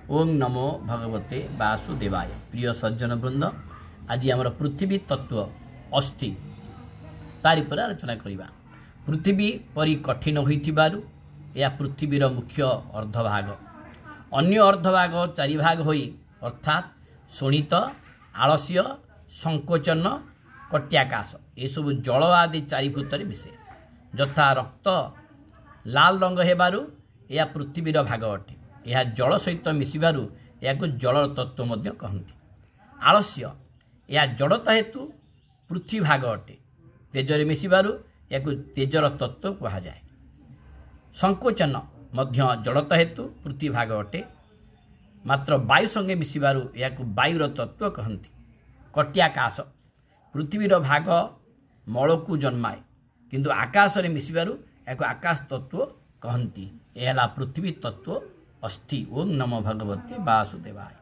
ओं नमो भगवते वासुदेवाय। प्रिय सज्जन वृंद, आज आमर पृथ्वी तत्व अस्थि तारि पर आलोचना करवा। पृथ्वी परि कठिन होइथिबारु या पृथ्वीर मुख्य अर्धभाग अन्य अर्धभाग चारि भाग होई अर्थात शोणित आलस्य संकोचन कट्याकाश ये सब जल आदि चारिभूत मिसे यथा रक्त लाल रंग हेबारु यह पृथ्वीर भाग अटे। यह जल सहित मिसिबारु या जल तत्व मध्य कहती। आलस्य यह जड़ता हेतु पृथ्वी भाग अटे। तेजरे मिसिबारु या तेजर तत्व कहा जाए। संकोचन मध्य जड़ता हेतु पृथ्वी भाग अटे। मात्र वायु संगे मिसिबारु या वायुर तत्व कहती। कट्याकाश पृथ्वीर भाग मल को जन्माए किंतु आकाश रे मिसिबारु या आकाश तत्व कहती। यह पृथ्वी तत्व अस्थि। ओं नमो भगवते वासुदेवाय।